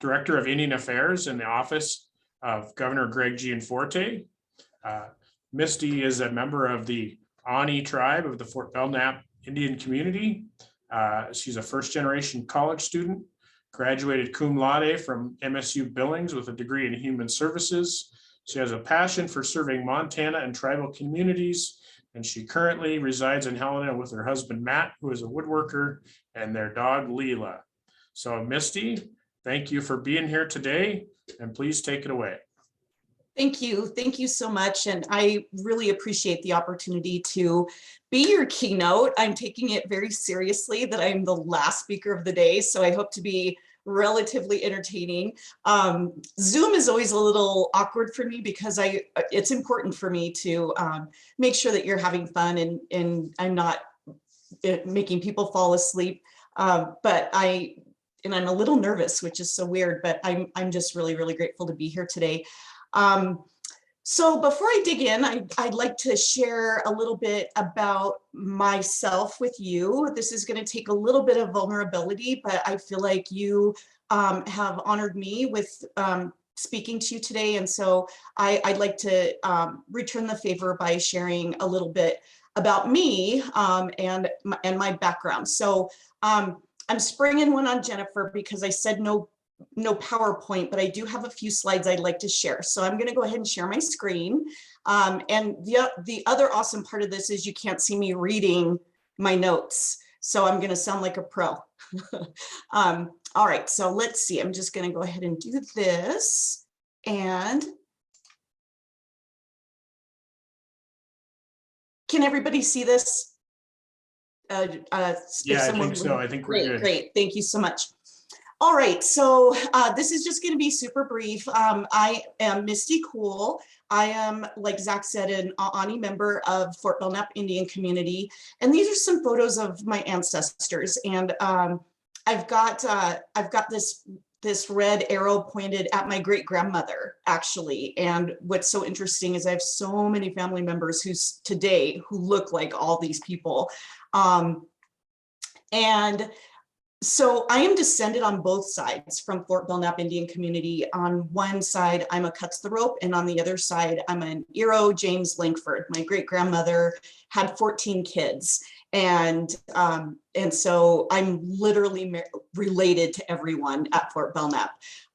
Director of Indian Affairs in the office of Governor Greg Gianforte. Misty is a member of the Ani tribe of the Fort Belknap Indian Community. She's a first-generation college student, graduated cum laude from MSU-Billings with a degree in human services. She has a passion for serving Montana and tribal communities, and she currently resides in Helena with her husband, Matt, who is a woodworker, and their dog, Leela. So Misty, thank you for being here today, and please take it away. Thank you. Thank you so much. And I really appreciate the opportunity to be your keynote. I'm taking it very seriously that I'm the last speaker of the day, so I hope to be relatively entertaining. Zoom is always a little awkward for me because it's important for me to make sure that you're having fun and I'm not making people fall asleep. I'm a little nervous, which is so weird, but I'm just really, really grateful to be here today. So before I dig in, I'd like to share a little bit about myself with you. This is going to take a little bit of vulnerability, but I feel like you have honored me with speaking to you today. And so I'd like to return the favor by sharing a little bit about me and my background. So I'm springing one on Jennifer because I said no PowerPoint, but I do have a few slides I'd like to share. So I'm going to go ahead and share my screen. And the other awesome part of this is you can't see me reading my notes. So I'm going to sound like a pro. All right, so let's see. I'm just going to go ahead and do this. And can everybody see this? Yeah, I think so. I think we're good. Great. Thank you so much. All right, so this is just going to be super brief. I am Misty Kuhl. I am, like Zach said, an Ani member of Fort Belknap Indian Community, and these are some photos of my ancestors. And I've got this red arrow pointed at my great grandmother, actually. And what's so interesting is I have so many family members who look like all these people, and so I am descended on both sides from Fort Belknap Indian Community. On one side, I'm a Cuts the Rope, and on the other side, I'm an Ero James Langford. My great grandmother had 14 kids, and so I'm literally related to everyone at Fort Belknap,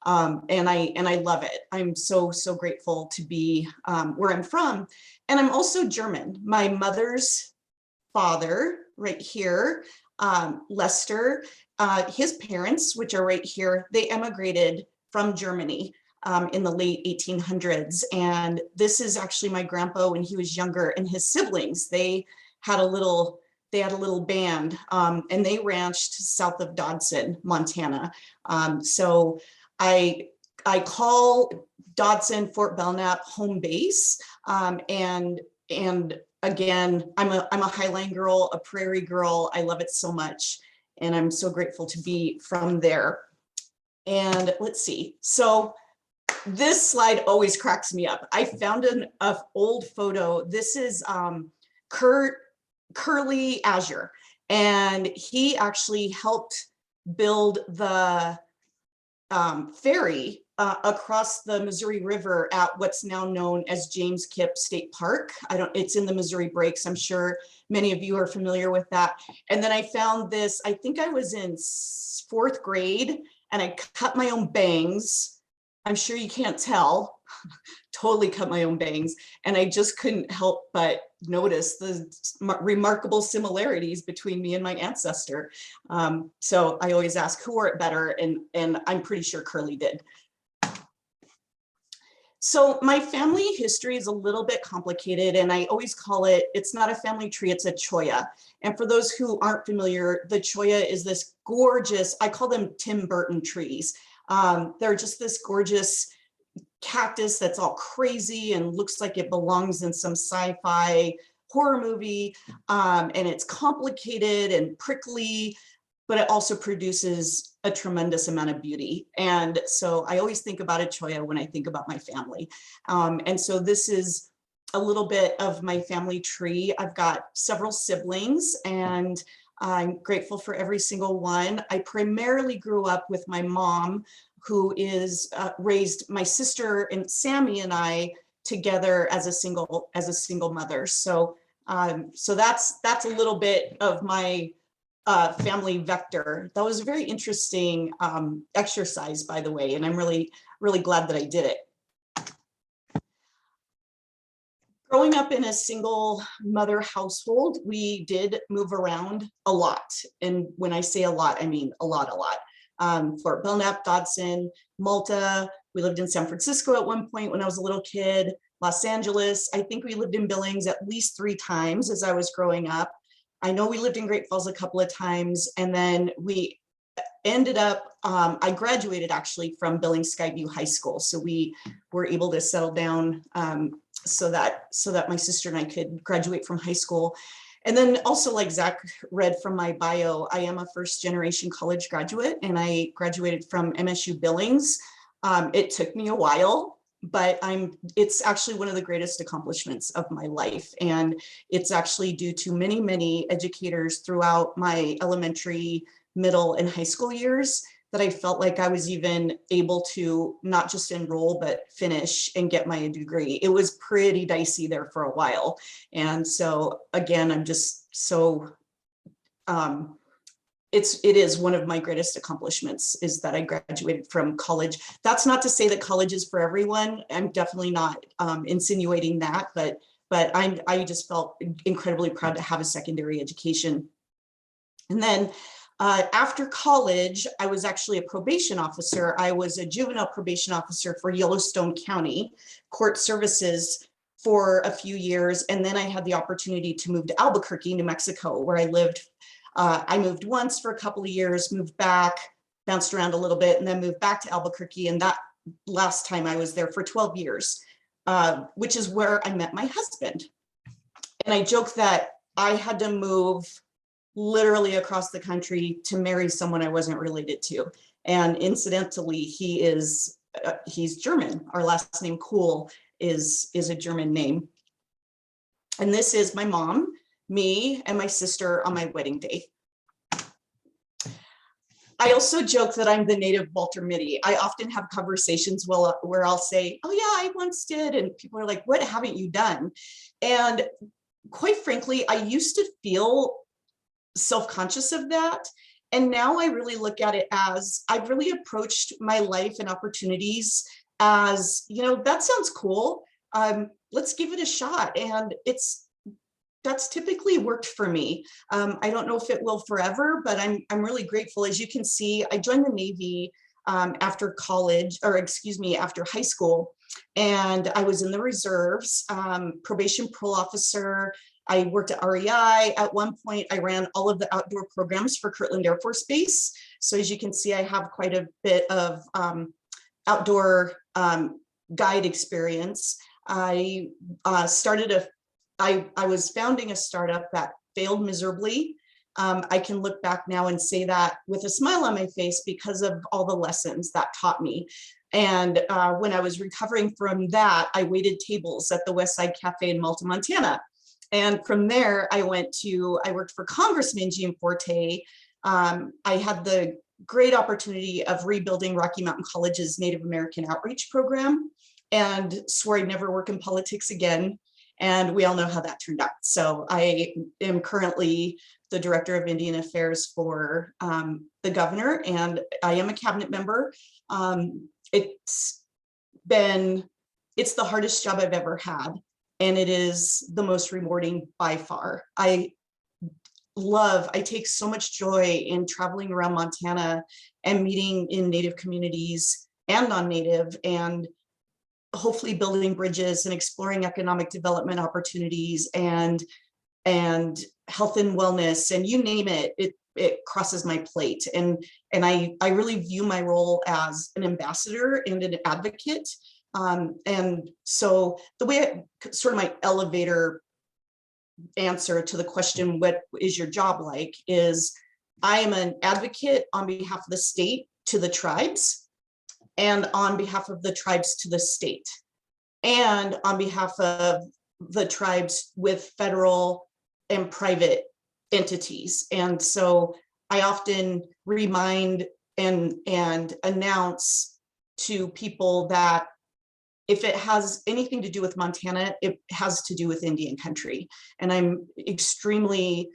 and I love it. I'm so grateful to be where I'm from, and I'm also German. My mother's father, right here, Lester. His parents, which are right here, they emigrated from Germany in the late 1800s. And this is actually my grandpa when he was younger, and his siblings, they had a little band, and they ranched south of Dodson, Montana. So I call Dodson, Fort Belknap home base. And again, I'm a Highline girl, a prairie girl. I love it so much. And I'm so grateful to be from there. And let's see. So this slide always cracks me up. I found an old photo. This is Curly Azure. And he actually helped build the ferry across the Missouri River at what's now known as James Kipp State Park. It's in the Missouri Breaks. I'm sure many of you are familiar with that. And then I found this, I think I was in 4th grade, and I cut my own bangs. I'm sure you can't tell, totally cut my own bangs. And I just couldn't help but notice the remarkable similarities between me and my ancestor. So I always ask who wore it better, and I'm pretty sure Curly did. So my family history is a little bit complicated, and I always call it, it's not a family tree, it's a cholla. And for those who aren't familiar, the cholla is this gorgeous, I call them Tim Burton trees. They're just this gorgeous cactus that's all crazy and looks like it belongs in some sci-fi horror movie. And it's complicated and prickly, but it also produces a tremendous amount of beauty. And so I always think about a cholla when I think about my family. And so this is a little bit of my family tree. I've got several siblings, and I'm grateful for every single one. I primarily grew up with my mom, who is raised my sister and Sammy and I together as a single mother. So so that's a little bit of my family vector. That was a very interesting exercise, by the way, and I'm really glad that I did it. Growing up in a single mother household, we did move around a lot. And when I say a lot, I mean a lot. Fort Belknap, Dodson, Malta. We lived in San Francisco at one point when I was a little kid, Los Angeles. I think we lived in Billings at least 3 times as I was growing up. I know we lived in Great Falls a couple of times, and then we ended up, I graduated actually from Billings Skyview High School. So we were able to settle down so that my sister and I could graduate from high school. And then also, like Zach read from my bio, I am a first generation college graduate, and I graduated from MSU Billings. It took me a while, but it's actually one of the greatest accomplishments of my life. And it's actually due to many educators throughout my elementary, middle, and high school years that I felt like I was even able to not just enroll, but finish and get my degree. It was pretty dicey there for a while. And so again, I'm just so, it is one of my greatest accomplishments is that I graduated from college. That's not to say that college is for everyone. I'm definitely not insinuating that, but I just felt incredibly proud to have a secondary education. And then after college, I was actually a probation officer. I was a juvenile probation officer for Yellowstone County Court Services for a few years. And then I had the opportunity to move to Albuquerque, New Mexico, where I lived. I moved once for a couple of years, moved back, bounced around a little bit, and then moved back to Albuquerque. And that last time I was there for 12 years, which is where I met my husband. And I joke that I had to move literally across the country to marry someone I wasn't related to. And incidentally, he's German. Our last name Kuhl is a German name. And this is my mom, me, and my sister on my wedding day. I also joke that I'm the native Walter Mitty. I often have conversations where I'll say, oh yeah, I once did. And people are like, what haven't you done? And quite frankly, I used to feel self-conscious of that. And now I really look at it as I've really approached my life and opportunities as, that sounds cool. Let's give it a shot. And that's typically worked for me. I don't know if it will forever, but I'm really grateful. As you can see, I joined the Navy after college, or excuse me, after high school. And I was in the reserves, probation parole officer. I worked at REI. At one point, I ran all of the outdoor programs for Kirtland Air Force Base. So as you can see, I have quite a bit of outdoor guide experience. I was founding a startup that failed miserably. I can look back now and say that with a smile on my face because of all the lessons that taught me. And when I was recovering from that, I waited tables at the West Side Cafe in Malta, Montana. And from there, I worked for Congressman Gianforte. I had the great opportunity of rebuilding Rocky Mountain College's Native American Outreach Program, and swore I'd never work in politics again. And we all know how that turned out. So I am currently the Director of Indian Affairs for the governor, and I am a cabinet member. It's the hardest job I've ever had. And it is the most rewarding by far. I take so much joy in traveling around Montana and meeting in Native communities and non-Native, and hopefully building bridges and exploring economic development opportunities and health and wellness, and you name it, it crosses my plate. And I really view my role as an ambassador and an advocate. And so the way sort of my elevator answer to the question, what is your job like, is I am an advocate on behalf of the state to the tribes, and on behalf of the tribes to the state, and on behalf of the tribes with federal and private entities. And so I often remind and announce to people that if it has anything to do with Montana, it has to do with Indian country. And I'm extremely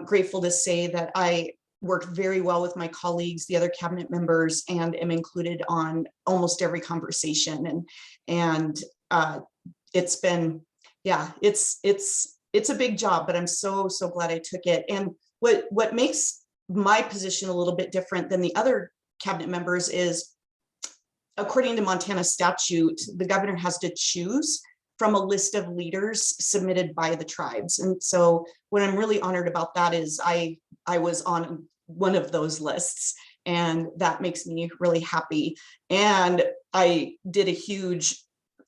grateful to say that I worked very well with my colleagues, the other cabinet members, and am included on almost every conversation. And it's been, yeah, it's a big job, but I'm so glad I took it. And what makes my position a little bit different than the other cabinet members is, according to Montana statute, the governor has to choose from a list of leaders submitted by the tribes. And so what I'm really honored about that is I was on one of those lists, and that makes me really happy. And I did a huge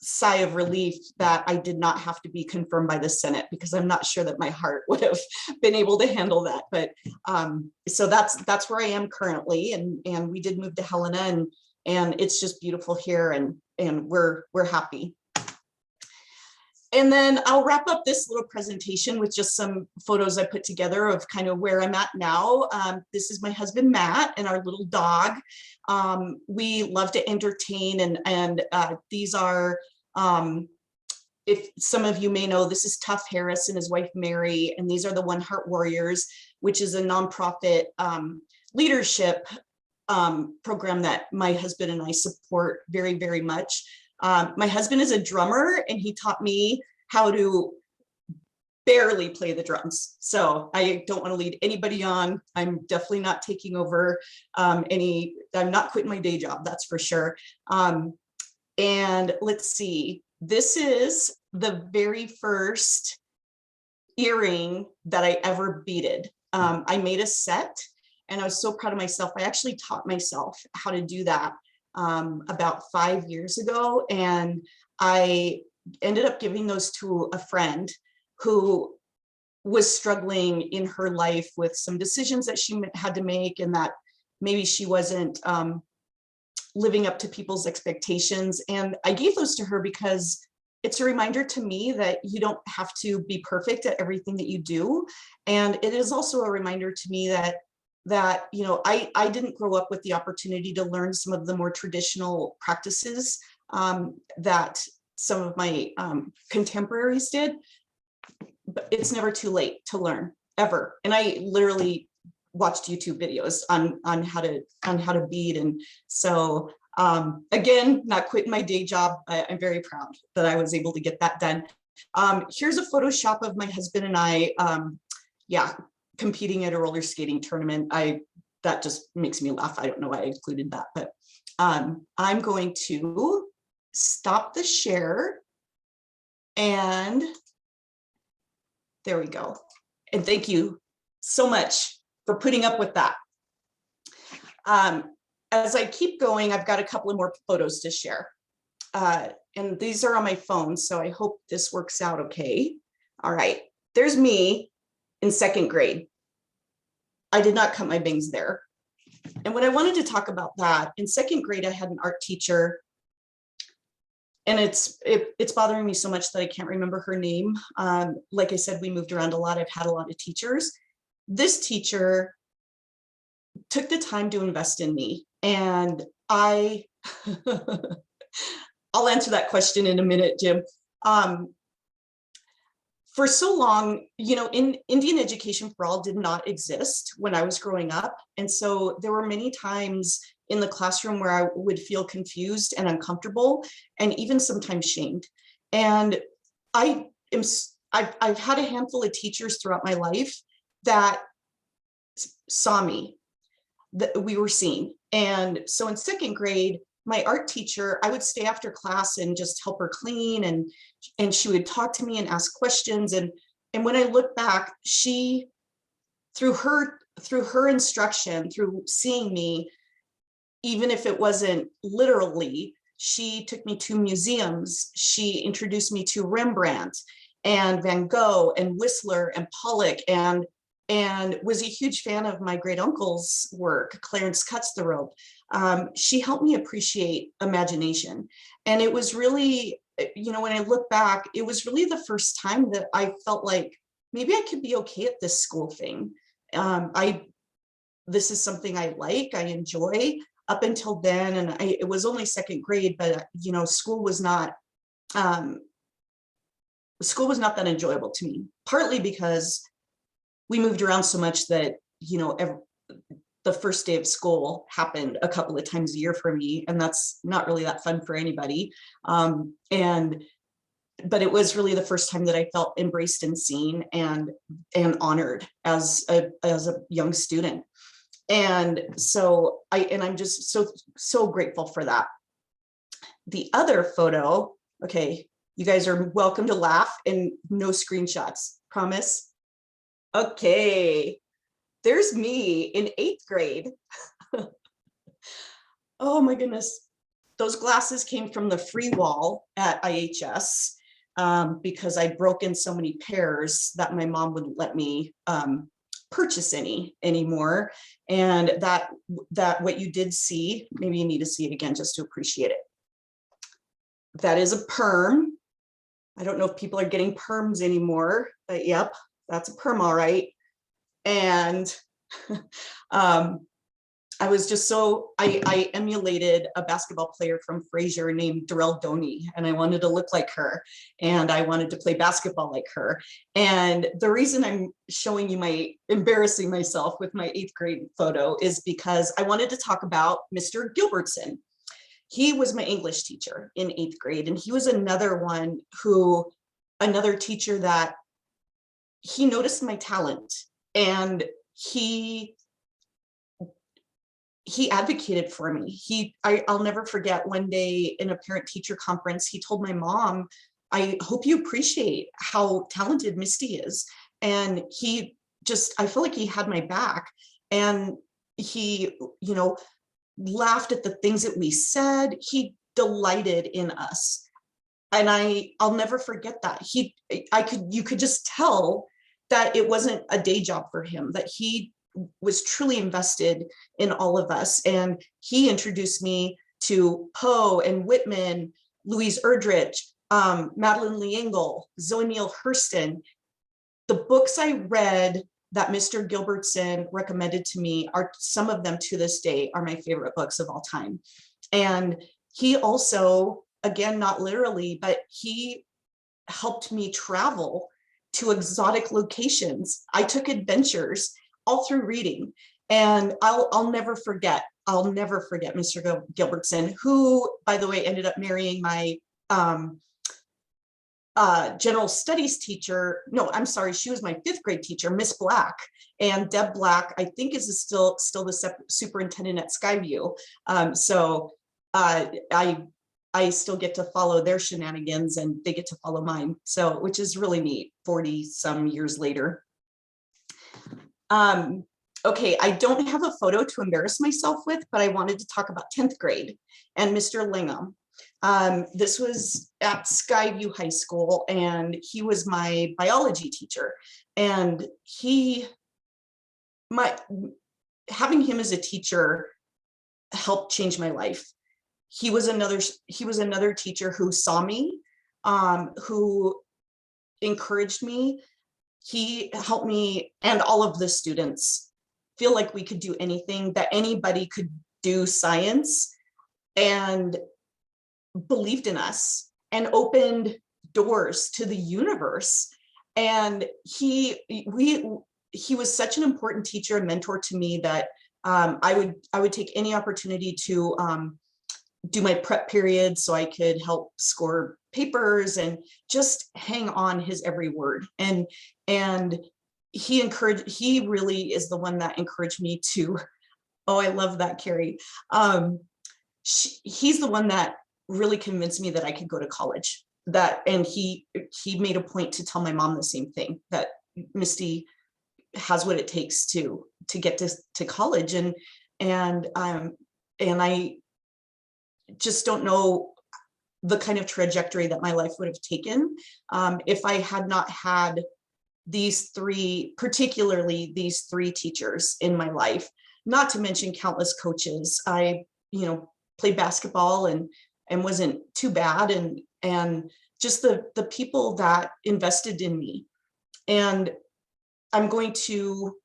sigh of relief that I did not have to be confirmed by the Senate, because I'm not sure that my heart would have been able to handle that. But so that's where I am currently. And we did move to Helena, and it's just beautiful here, and we're happy. And then I'll wrap up this little presentation with just some photos I put together of kind of where I'm at now. This is my husband, Matt, and our little dog. We love to entertain, and these are, if some of you may know, this is Tuff Harris and his wife, Mary, and these are the One Heart Warriors, which is a nonprofit leadership program that my husband and I support very, very much. My husband is a drummer, and he taught me how to barely play the drums. So I don't want to lead anybody on. I'm definitely not taking over I'm not quitting my day job, that's for sure. And let's see, this is the very first earring that I ever beaded. I made a set, and I was so proud of myself. I actually taught myself how to do that about 5 years ago, and I ended up giving those to a friend who was struggling in her life with some decisions that she had to make, and that maybe she wasn't living up to people's expectations. And I gave those to her because it's a reminder to me that you don't have to be perfect at everything that you do. And it is also a reminder to me that you know, I didn't grow up with the opportunity to learn some of the more traditional practices that some of my contemporaries did, but it's never too late to learn, ever. And I literally watched YouTube videos on how to bead. And so again, not quitting my day job. I'm very proud that I was able to get that done. Here's a Photoshop of my husband and I, yeah, competing at a roller skating tournament. That just makes me laugh. I don't know why I included that, but I'm going to stop the share, and there we go. And thank you so much for putting up with that. As I keep going, I've got a couple of more photos to share. And these are on my phone, so I hope this works out okay. All right, there's me in second grade. I did not cut my bangs there. And when I wanted to talk about that, in second grade, I had an art teacher, and it's bothering me so much that I can't remember her name. Like I said, we moved around a lot. I've had a lot of teachers. This teacher took the time to invest in me, and I'll answer that question in a minute, Jim. For so long, you know, Indian Education for All did not exist when I was growing up. And so there were many times in the classroom where I would feel confused and uncomfortable, and even sometimes shamed. And I've had a handful of teachers throughout my life that saw me, that we were seen. And so in second grade, my art teacher, I would stay after class and just help her clean, and she would talk to me and ask questions. And when I look back, she, through her instruction, through seeing me, even if it wasn't literally, she took me to museums. She introduced me to Rembrandt and Van Gogh and Whistler and Pollock, and was a huge fan of my great uncle's work, Clarence Cuts-the-Rope. She helped me appreciate imagination. And it was really, you know, when I look back, it was really the first time that I felt like maybe I could be okay at this school thing. This is something I like, I enjoy. up until then, and it was only second grade, but you know, school was not that enjoyable to me, partly because we moved around so much that, you know, the first day of school happened a couple of times a year for me, and that's not really that fun for anybody. But it was really the first time that I felt embraced and seen and honored as a young student. And so I'm just so grateful for that. The other photo, okay, you guys are welcome to laugh, and no screenshots, promise. Okay, there's me in 8th grade. Oh my goodness. Those glasses came from the free wall at IHS because I'd broken so many pairs that my mom wouldn't let me purchase any anymore. And that what you did see, maybe you need to see it again just to appreciate it. That is a perm. I don't know if people are getting perms anymore, but yep, that's a perm, all right. And I was just so, I emulated a basketball player from Fraser named Darrell Doney, and I wanted to look like her, and I wanted to play basketball like her. And the reason I'm showing you embarrassing myself with my 8th grade photo is because I wanted to talk about Mr. Gilbertson. He was my English teacher in 8th grade, and he was another teacher that he noticed my talent, and he advocated for me. I'll never forget one day in a parent-teacher conference, he told my mom, I hope you appreciate how talented Misty is. And I feel like he had my back, and he, you know, laughed at the things that we said. He delighted in us. And I'll never forget that. You could just tell that it wasn't a day job for him, that he was truly invested in all of us. And he introduced me to Poe and Whitman, Louise Erdrich, Madeline Lee Engel, Zoe Neale Hurston. The books I read that Mr. Gilbertson recommended to me, are some of them to this day are my favorite books of all time. And he also, again, not literally, but he helped me travel to exotic locations. I took adventures all through reading. And I'll never forget Mr. Gilbertson, who, by the way, ended up marrying my general studies teacher. No, I'm sorry, she was my 5th grade teacher, Miss Black. And Deb Black, I think, is still the superintendent at Skyview. So I still get to follow their shenanigans, and they get to follow mine. So, which is really neat, 40 some years later. Okay, I don't have a photo to embarrass myself with, but I wanted to talk about 10th grade and Mr. Lingham. This was at Skyview High School, and he was my biology teacher. And having him as a teacher helped change my life. He was another teacher who saw me, who encouraged me. He helped me and all of the students feel like we could do anything, that anybody could do science, and believed in us and opened doors to the universe. And he was such an important teacher and mentor to me that I would take any opportunity to do my prep period so I could help score papers and just hang on his every word. And he really is the one that encouraged me to, oh, I love that, Carrie. He's the one that really convinced me that I could go to college. And he made a point to tell my mom the same thing, that Misty has what it takes to get to college. And I just don't know the kind of trajectory that my life would have taken if I had not had particularly these three teachers in my life, not to mention countless coaches. I, played basketball and wasn't too bad, and just the people that invested in me. And I'm going to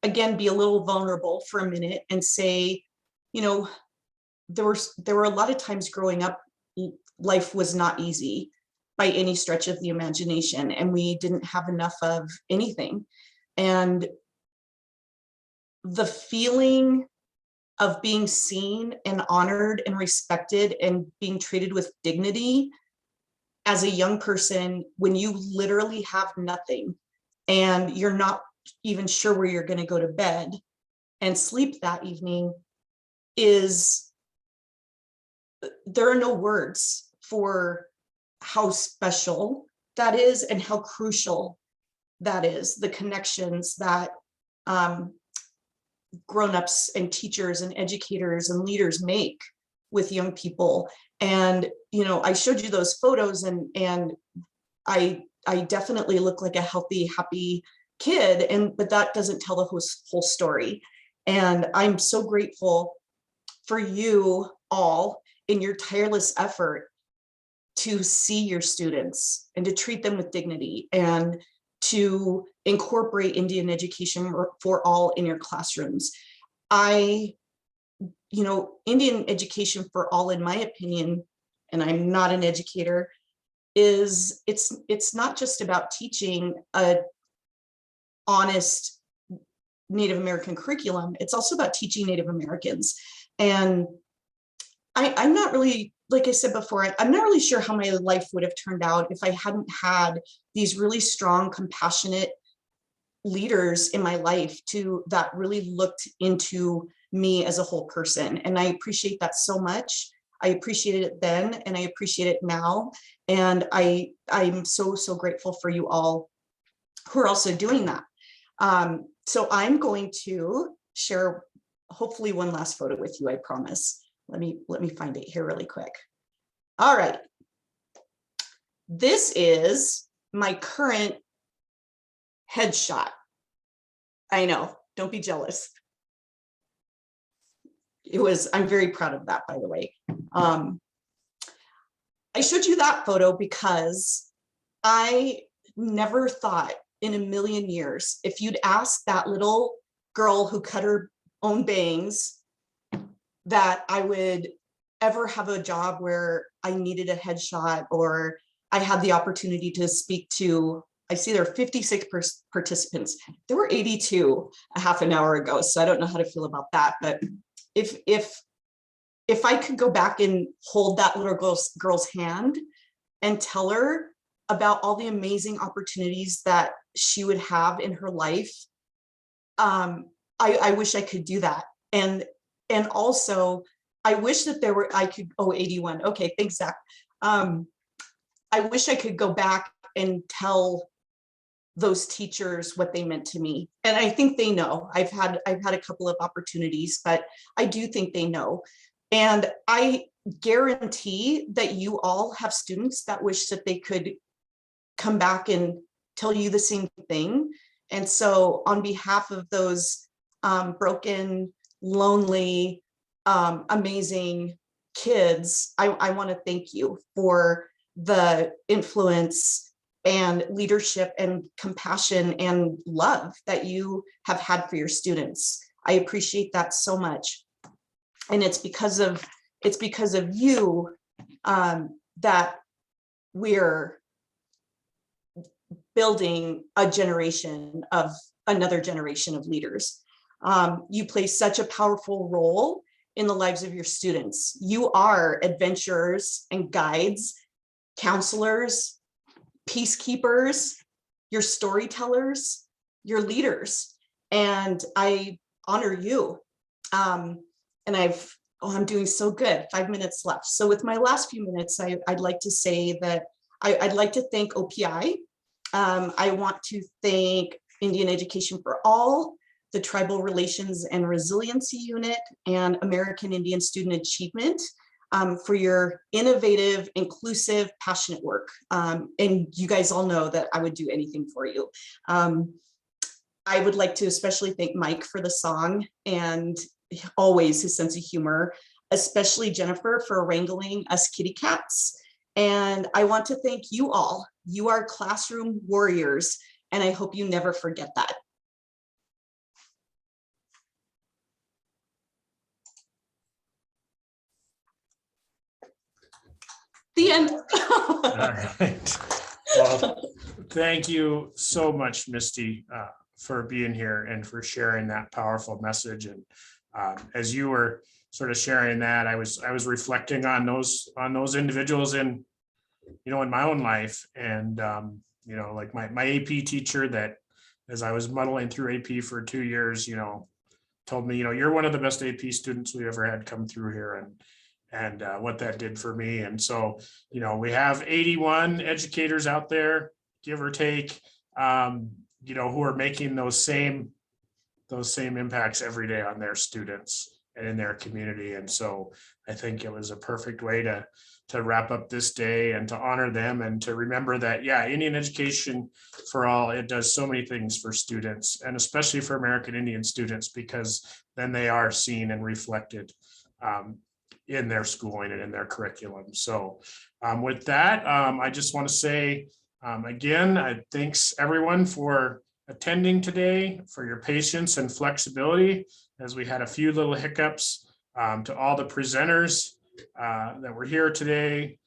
again, be a little vulnerable for a minute and say, you know, there were a lot of times growing up, life was not easy by any stretch of the imagination, and we didn't have enough of anything. And the feeling of being seen and honored and respected and being treated with dignity as a young person, when you literally have nothing and you're not even sure where you're going to go to bed and sleep that evening, is, there are no words for how special that is and how crucial that is. The connections that grown-ups and teachers and educators and leaders make with young people. And, you know, I showed you those photos, and I definitely look like a healthy, happy kid, but that doesn't tell the whole story. And I'm so grateful for you all in your tireless effort to see your students and to treat them with dignity and to incorporate Indian education for all in your classrooms. Indian education for all, in my opinion, and I'm not an educator, is it's not just about teaching a honest Native American curriculum. It's also about teaching Native Americans. And I'm not really, like I said before, I'm not really sure how my life would have turned out if I hadn't had these really strong, compassionate leaders in my life that really looked into me as a whole person. And I appreciate that so much. I appreciated it then, and I appreciate it now. And I'm so, so grateful for you all who are also doing that. So I'm going to share hopefully one last photo with you, I promise. Let me find it here really quick. All right. This is my current headshot. I know, don't be jealous. I'm very proud of that, by the way. I showed you that photo because I never thought in a million years, if you'd asked that little girl who cut her own bangs, that I would ever have a job where I needed a headshot, or I had the opportunity to speak to, I see there are 56 participants. There were 82 a half an hour ago, so I don't know how to feel about that. But if I could go back and hold that little girl's hand and tell her about all the amazing opportunities that she would have in her life, I wish I could do that. And also, I wish that I could, 81. Okay, thanks, Zach. I wish I could go back and tell those teachers what they meant to me. And I think they know. I've had a couple of opportunities, but I do think they know. And I guarantee that you all have students that wish that they could come back and tell you the same thing. And so on behalf of those broken, lonely, amazing kids, I want to thank you for the influence and leadership and compassion and love that you have had for your students. I appreciate that so much. And it's because of you that we're building another generation of leaders. You play such a powerful role in the lives of your students. You are adventurers and guides, counselors, peacekeepers, your storytellers, your leaders, and I honor you. And I'm doing so good, 5 minutes left. So with my last few minutes, I'd like to say that I'd like to thank OPI. I want to thank Indian Education for All, the Tribal Relations and Resiliency Unit, and American Indian Student Achievement for your innovative, inclusive, passionate work. And you guys all know that I would do anything for you. I would like to especially thank Mike for the song and always his sense of humor, especially Jennifer for wrangling us kitty cats. And I want to thank you all. You are classroom warriors, and I hope you never forget that. The end. All right. Well, thank you so much, Misty, for being here and for sharing that powerful message. And as you were sort of sharing that, I was reflecting on those individuals in my own life. And like my AP teacher that, as I was muddling through AP for 2 years, told me, you're one of the best AP students we ever had come through here, and what that did for me. And so, we have 81 educators out there, give or take, who are making those same impacts every day on their students and in their community. And so I think it was a perfect way to wrap up this day and to honor them and to remember that, Indian Education for All, it does so many things for students, and especially for American Indian students, because then they are seen and reflected in their schooling and in their curriculum. So with that, I just want to say again, thanks everyone for attending today, for your patience and flexibility as we had a few little hiccups, to all the presenters that were here today,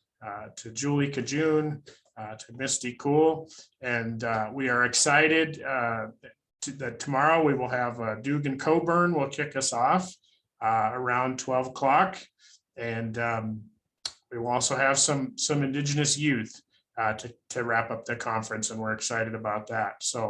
to Julie Kajun, to Misty Kuhl, and we are excited that tomorrow we will have Dugan Coburn will kick us off around 12 o'clock, and we will also have some Indigenous youth to wrap up the conference, and we're excited about that. So